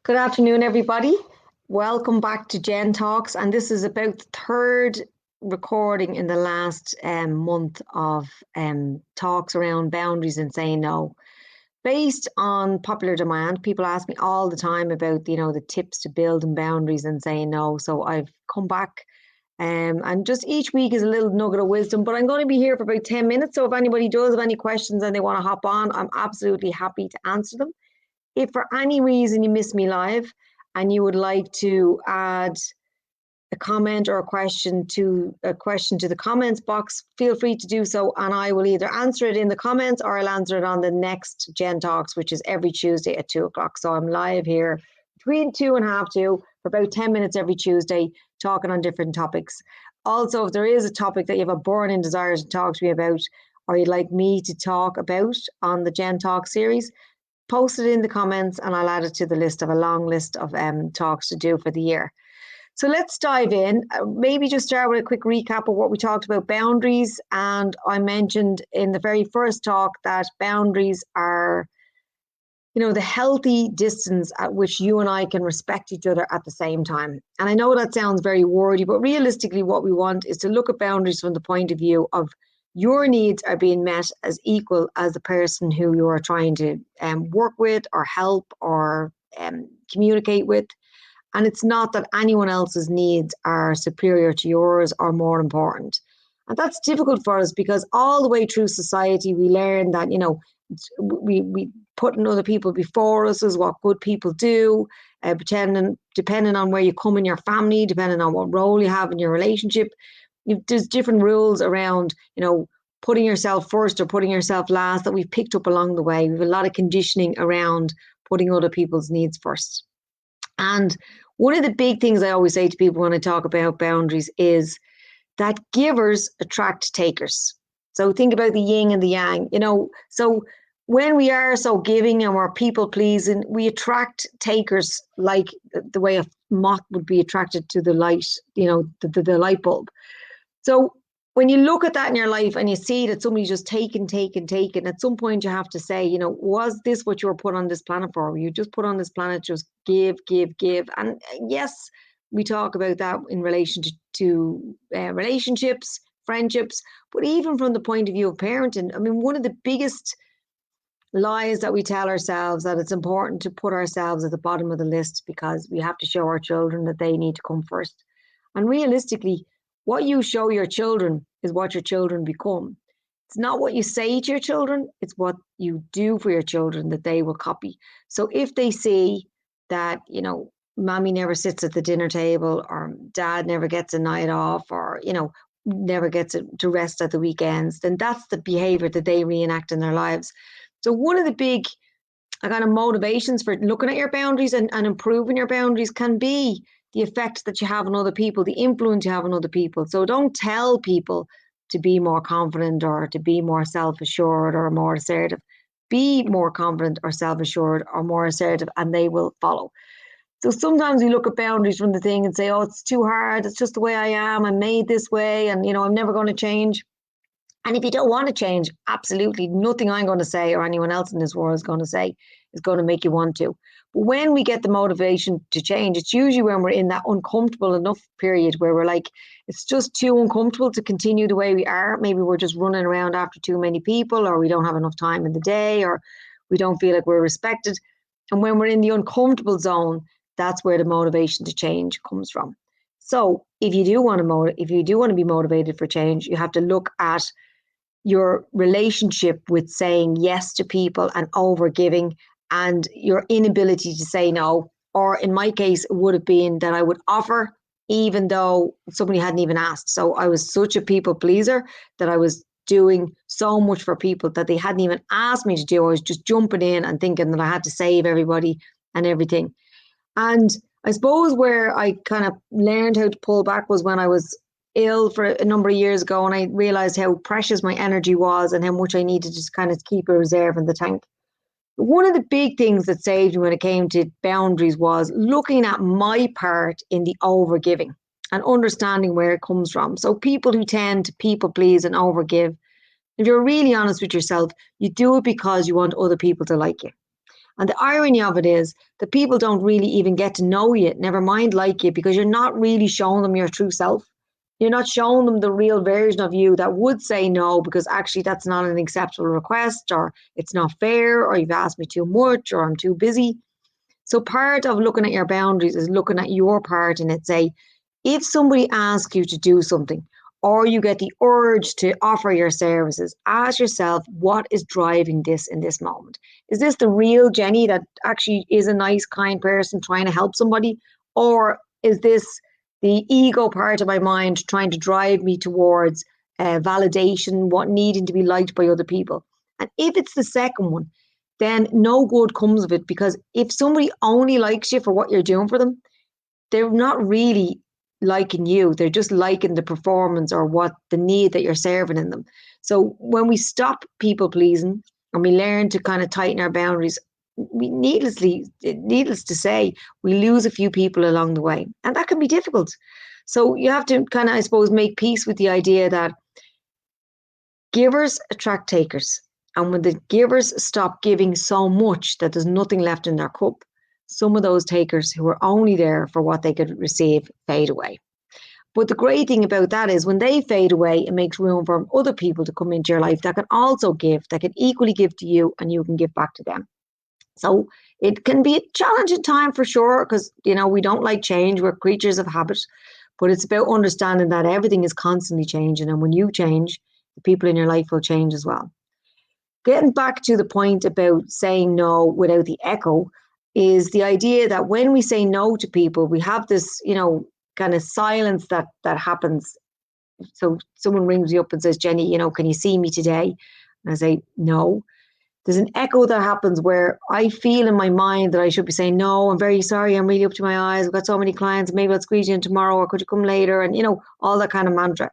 Good afternoon, everybody. Welcome back to JenTalks, and this is about the third recording in the last month of talks around boundaries and saying no. Based on popular demand, people ask me all the time about, the tips to building boundaries and saying no. So I've come back, and just each week is a little nugget of wisdom. But I'm going to be here for about 10 minutes. So if anybody does have any questions and they want to hop on, I'm absolutely happy to answer them. If for any reason you miss me live and you would like to add a comment or a question to the comments box, feel free to do so, and I will either answer it in the comments or I'll answer it on the next JenTalks, which is every Tuesday at 2 o'clock. So I'm live here between 2 and half 2 for about 10 minutes every Tuesday, talking on different topics. Also, if there is a topic that you have a burning desire to talk to me about, or you'd like me to talk about on the JenTalk series, post it in the comments and I'll add it to the list of a long list of talks to do for the year. So let's dive in. Maybe just start with a quick recap of what we talked about boundaries. And I mentioned in the very first talk that boundaries are, the healthy distance at which you and I can respect each other at the same time. And I know that sounds very wordy, but realistically what we want is to look at boundaries from the point of view of your needs are being met as equal as the person who you are trying to work with or help or communicate with. And it's not that anyone else's needs are superior to yours or more important. And that's difficult for us because all the way through society, we learn that, we putting other people before us is what good people do, depending on where you come in your family, depending on what role you have in your relationship. There's different rules around, putting yourself first or putting yourself last that we've picked up along the way. We have a lot of conditioning around putting other people's needs first. And one of the big things I always say to people when I talk about boundaries is that givers attract takers. So think about the yin and the yang, so when we are so giving and we're people pleasing, we attract takers like the way a moth would be attracted to the light, the light bulb. So when you look at that in your life and you see that somebody's just taking, at some point you have to say, was this what you were put on this planet for? Were you just put on this planet to just give? And yes, we talk about that in relation to relationships, friendships, but even from the point of view of parenting. I mean, one of the biggest lies that we tell ourselves that it's important to put ourselves at the bottom of the list because we have to show our children that they need to come first. And realistically, what you show your children is what your children become. It's not what you say to your children, it's what you do for your children that they will copy. So if they see that, mommy never sits at the dinner table or dad never gets a night off or, never gets to rest at the weekends, then that's the behavior that they reenact in their lives. So one of the big kind of motivations for looking at your boundaries and improving your boundaries can be the effect that you have on other people, the influence you have on other people. So don't tell people to be more confident or to be more self-assured or more assertive. Be more confident or self-assured or more assertive and they will follow. So sometimes we look at boundaries from the thing and say, oh, it's too hard. It's just the way I am. I'm made this way and, I'm never going to change. And if you don't want to change, absolutely nothing I'm going to say or anyone else in this world is going to say is going to make you want to. But when we get the motivation to change, it's usually when we're in that uncomfortable enough period where we're like, it's just too uncomfortable to continue the way we are. Maybe we're just running around after too many people, or we don't have enough time in the day, or we don't feel like we're respected. And when we're in the uncomfortable zone, that's where the motivation to change comes from. So if you do want to be motivated for change, you have to look at your relationship with saying yes to people and overgiving and your inability to say no. Or in my case, it would have been that I would offer even though somebody hadn't even asked. So I was such a people pleaser that I was doing so much for people that they hadn't even asked me to do. I was just jumping in and thinking that I had to save everybody and everything. And I suppose where I kind of learned how to pull back was when I was ill for a number of years ago, and I realized how precious my energy was and how much I needed to just kind of keep a reserve in the tank. One of the big things that saved me when it came to boundaries was looking at my part in the overgiving and understanding where it comes from. So people who tend to people please and overgive, if you're really honest with yourself, you do it because you want other people to like you. And the irony of it is that people don't really even get to know you, never mind like you, because you're not really showing them your true self. You're not showing them the real version of you that would say no, because actually that's not an acceptable request, or it's not fair, or you've asked me too much, or I'm too busy. So part of looking at your boundaries is looking at your part in it. Say, if somebody asks you to do something, or you get the urge to offer your services, ask yourself, what is driving this in this moment? Is this the real Jenny that actually is a nice, kind person trying to help somebody? Or is this the ego part of my mind trying to drive me towards validation, what needing to be liked by other people? And if it's the second one, then no good comes of it, because if somebody only likes you for what you're doing for them, they're not really liking you. They're just liking the performance or what the need that you're serving in them. So when we stop people pleasing and we learn to kind of tighten our boundaries, we needless to say, we lose a few people along the way, and that can be difficult. So you have to kind of, I suppose, make peace with the idea that givers attract takers. And when the givers stop giving so much that there's nothing left in their cup, some of those takers who are only there for what they could receive fade away. But the great thing about that is when they fade away, it makes room for other people to come into your life that can also give, that can equally give to you, and you can give back to them. So it can be a challenging time for sure, because, we don't like change. We're creatures of habit. But it's about understanding that everything is constantly changing. And when you change, the people in your life will change as well. Getting back to the point about saying no without the echo is the idea that when we say no to people, we have this, kind of silence that happens. So someone rings me up and says, Jenny, can you see me today? And I say, no. There's an echo that happens where I feel in my mind that I should be saying, no, I'm very sorry, I'm really up to my eyes, I've got so many clients, maybe I'll squeeze you in tomorrow, or could you come later? And, all that kind of mantra.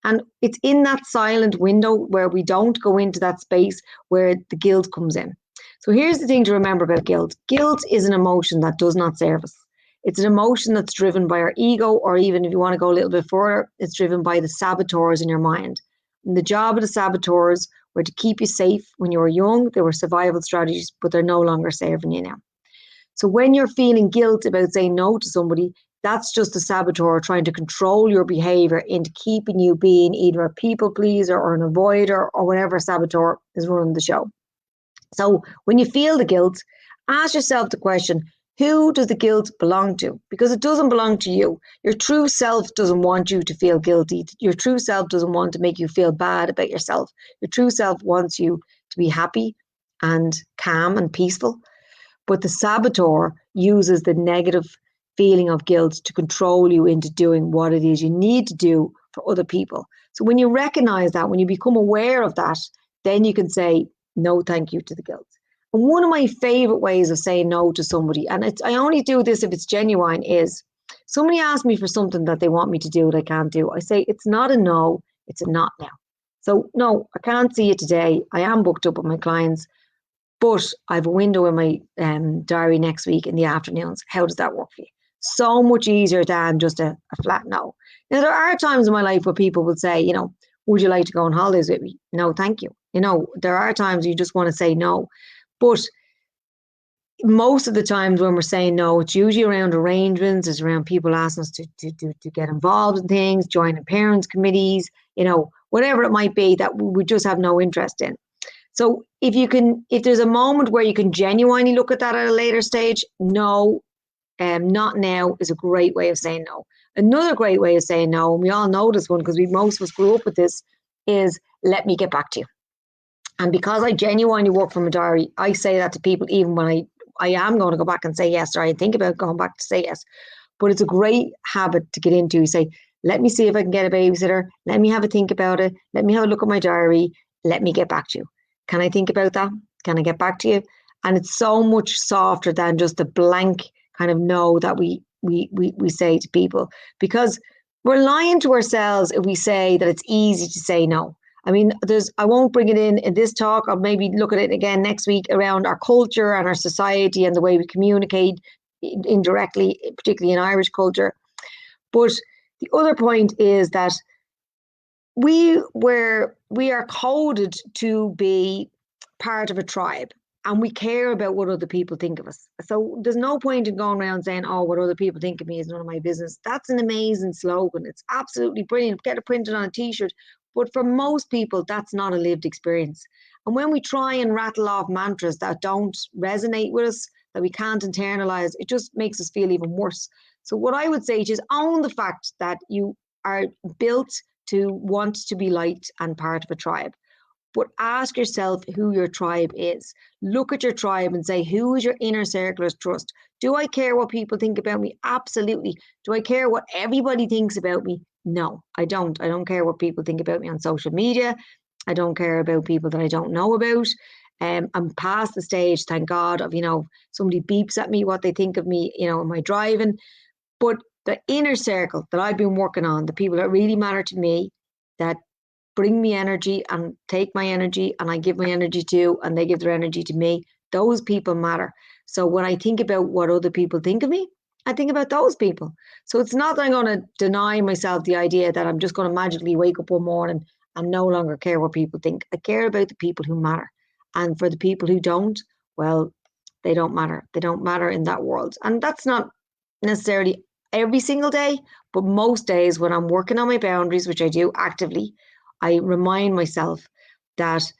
And it's in that silent window where we don't go into that space where the guilt comes in. So here's the thing to remember about guilt. Guilt is an emotion that does not serve us. It's an emotion that's driven by our ego, or even if you want to go a little bit further, it's driven by the saboteurs in your mind. And the job of the saboteurs were to keep you safe when you were young. They were survival strategies, but they're no longer serving you now. So when you're feeling guilt about saying no to somebody, that's just a saboteur trying to control your behavior into keeping you being either a people pleaser or an avoider, or whatever saboteur is running the show. So when you feel the guilt, ask yourself the question, who does the guilt belong to? Because it doesn't belong to you. Your true self doesn't want you to feel guilty. Your true self doesn't want to make you feel bad about yourself. Your true self wants you to be happy and calm and peaceful. But the saboteur uses the negative feeling of guilt to control you into doing what it is you need to do for other people. So when you recognize that, when you become aware of that, then you can say no thank you to the guilt. And one of my favorite ways of saying no to somebody, and I only do this if it's genuine, is somebody asks me for something that they want me to do that I can't do. I say, it's not a no, it's a not now. So no, I can't see you today. I am booked up with my clients, but I have a window in my diary next week in the afternoons. How does that work for you? So much easier than just a flat no. Now, there are times in my life where people would say, would you like to go on holidays with me? No, thank you. There are times you just want to say no. But most of the times when we're saying no, it's usually around arrangements, it's around people asking us to get involved in things, joining parents' committees, whatever it might be that we just have no interest in. So if there's a moment where you can genuinely look at that at a later stage, no, not now is a great way of saying no. Another great way of saying no, and we all know this one because most of us grew up with this, is let me get back to you. And because I genuinely work from a diary, I say that to people even when I am going to go back and say yes, or I think about going back to say yes. But it's a great habit to get into. You say, let me see if I can get a babysitter. Let me have a think about it. Let me have a look at my diary. Let me get back to you. Can I think about that? Can I get back to you? And it's so much softer than just a blank kind of no that we say to people, because we're lying to ourselves if we say that it's easy to say no. I mean, I won't bring it in this talk. I'll maybe look at it again next week around our culture and our society and the way we communicate indirectly, particularly in Irish culture. But the other point is that we are coded to be part of a tribe. and we care about what other people think of us. So there's no point in going around saying, oh, what other people think of me is none of my business. That's an amazing slogan. It's absolutely brilliant. Get it printed on a t-shirt. But for most people, that's not a lived experience. And when we try and rattle off mantras that don't resonate with us, that we can't internalize, it just makes us feel even worse. So what I would say is own the fact that you are built to want to be liked and part of a tribe. But ask yourself who your tribe is. Look at your tribe and say, who is your inner circle of trust? Do I care what people think about me? Absolutely. Do I care what everybody thinks about me? No, I don't. I don't care what people think about me on social media. I don't care about people that I don't know about. I'm past the stage, thank God, of, somebody beeps at me what they think of me, am I driving? But the inner circle that I've been working on, the people that really matter to me, that bring me energy and take my energy and I give my energy to, and they give their energy to me, those people matter. So when I think about what other people think of me, I think about those people. So it's not that I'm going to deny myself the idea that I'm just going to magically wake up one morning and no longer care what people think. I care about the people who matter. And for the people who don't, well, they don't matter. They don't matter in that world. And that's not necessarily every single day, but most days when I'm working on my boundaries, which I do actively, I remind myself that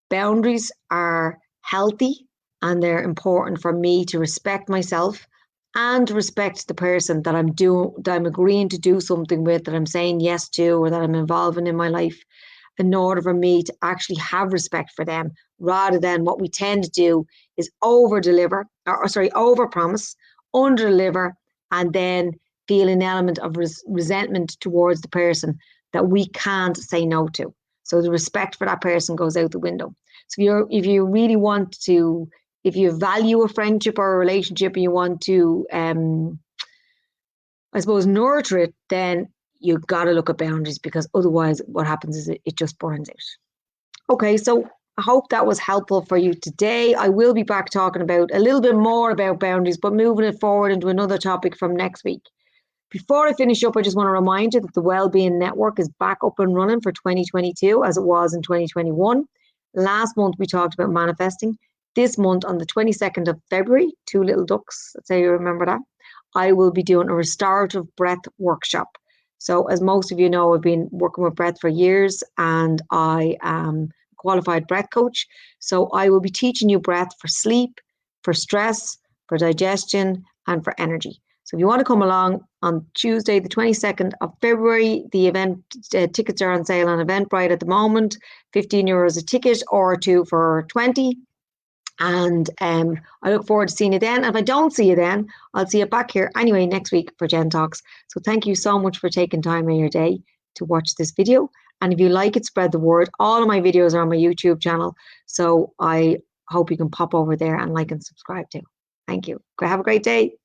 boundaries are healthy and they're important for me to respect myself and respect the person that I'm agreeing to do something with, that I'm saying yes to, or that I'm involving in my life, in order for me to actually have respect for them, rather than what we tend to do is over promise, under deliver, and then feel an element of resentment towards the person that we can't say no to. So the respect for that person goes out the window. So if you really want to, if you value a friendship or a relationship and you want to, I suppose, nurture it, then you've got to look at boundaries, because otherwise what happens is it just burns out. Okay, so I hope that was helpful for you today. I will be back talking about a little bit more about boundaries, but moving it forward into another topic from next week. Before I finish up, I just want to remind you that the Wellbeing Network is back up and running for 2022 as it was in 2021. Last month, we talked about manifesting. This month, on the 22nd of February, two little ducks, that's how you remember that, I will be doing a restorative breath workshop. So as most of you know, I've been working with breath for years and I am a qualified breath coach. So I will be teaching you breath for sleep, for stress, for digestion, and for energy. So if you want to come along on Tuesday, the 22nd of February, the event tickets are on sale on Eventbrite at the moment, €15 a ticket, or two for 20. And I look forward to seeing you then. And if I don't see you then, I'll see you back here anyway next week for Gen Talks. So thank you so much for taking time in your day to watch this video. And if you like it, spread the word. All of my videos are on my YouTube channel. So I hope you can pop over there and like and subscribe too. Thank you. Have a great day.